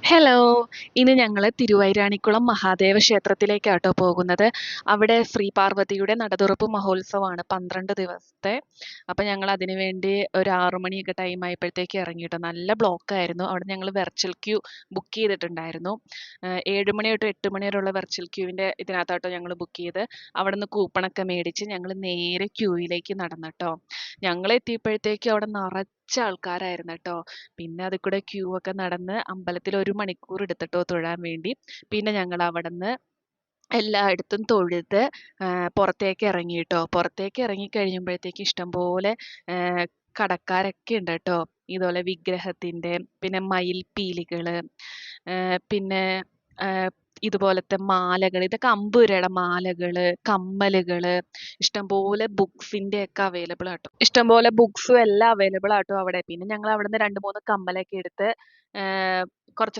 Hello! ഇന്ന് ഞങ്ങള് തിരുവൈരാണിക്കുളം മഹാദേവ ക്ഷേത്രത്തിലേക്കാട്ടോ പോകുന്നത്. അവിടെ ശ്രീ പാർവതിയുടെ നടതുറപ്പ് മഹോത്സവമാണ് 12 ദിവസത്തെ. അപ്പം ഞങ്ങൾ അതിനു വേണ്ടി ഒരു 6 മണിയൊക്കെ ടൈം ആയപ്പോഴത്തേക്ക് ഇറങ്ങിട്ടോ. നല്ല ബ്ലോക്കായിരുന്നു. അവിടെ ഞങ്ങൾ വെർച്വൽ ക്യൂ ബുക്ക് ചെയ്തിട്ടുണ്ടായിരുന്നു. 7 മണി തൊട്ട് 8 മണി വരെയുള്ള വെർച്വൽ ക്യൂവിൻ്റെ ഇതിനകത്താട്ടോ ഞങ്ങൾ ബുക്ക് ചെയ്ത്. അവിടുന്ന് കൂപ്പണൊക്കെ മേടിച്ച് ഞങ്ങൾ നേരെ ക്യൂവിലേക്ക് നടന്നുട്ടോ. ഞങ്ങൾ എത്തിയപ്പോഴത്തേക്കും അവിടെ നിറച്ച ആൾക്കാരായിരുന്നു ട്ടോ. പിന്നെ അതിൽ കൂടെ ക്യൂ ഒക്കെ നടന്ന് അമ്പലത്തിൽ 1 മണിക്കൂർ എടുത്തിട്ടോ തൊഴാൻ വേണ്ടി. പിന്നെ ഞങ്ങൾ അവിടുന്ന് എല്ലായിടത്തും തൊഴുത് പുറത്തേക്ക് ഇറങ്ങി ട്ടോ. പുറത്തേക്ക് ഇറങ്ങി കഴിയുമ്പോഴത്തേക്ക് ഇഷ്ടംപോലെ കടക്കാരൊക്കെ ഉണ്ട് ട്ടോ. ഇതുപോലെ വിഗ്രഹത്തിൻ്റെ, പിന്നെ മയിൽപ്പീലികള്, പിന്നെ ഇതുപോലത്തെ മാലകൾ, ഇതൊക്കെ 50 രൂപയുടെ മാലകള്, കമ്മലുകള്, ഇഷ്ടംപോലെ ബുക്സിൻ്റെ ഒക്കെ അവൈലബിൾ ആട്ടോ. ഇഷ്ടംപോലെ ബുക്സും എല്ലാം അവൈലബിൾ ആട്ടോ അവിടെ. പിന്നെ ഞങ്ങൾ അവിടുന്ന് 2, 3 കമ്മലൊക്കെ എടുത്ത് കുറച്ച്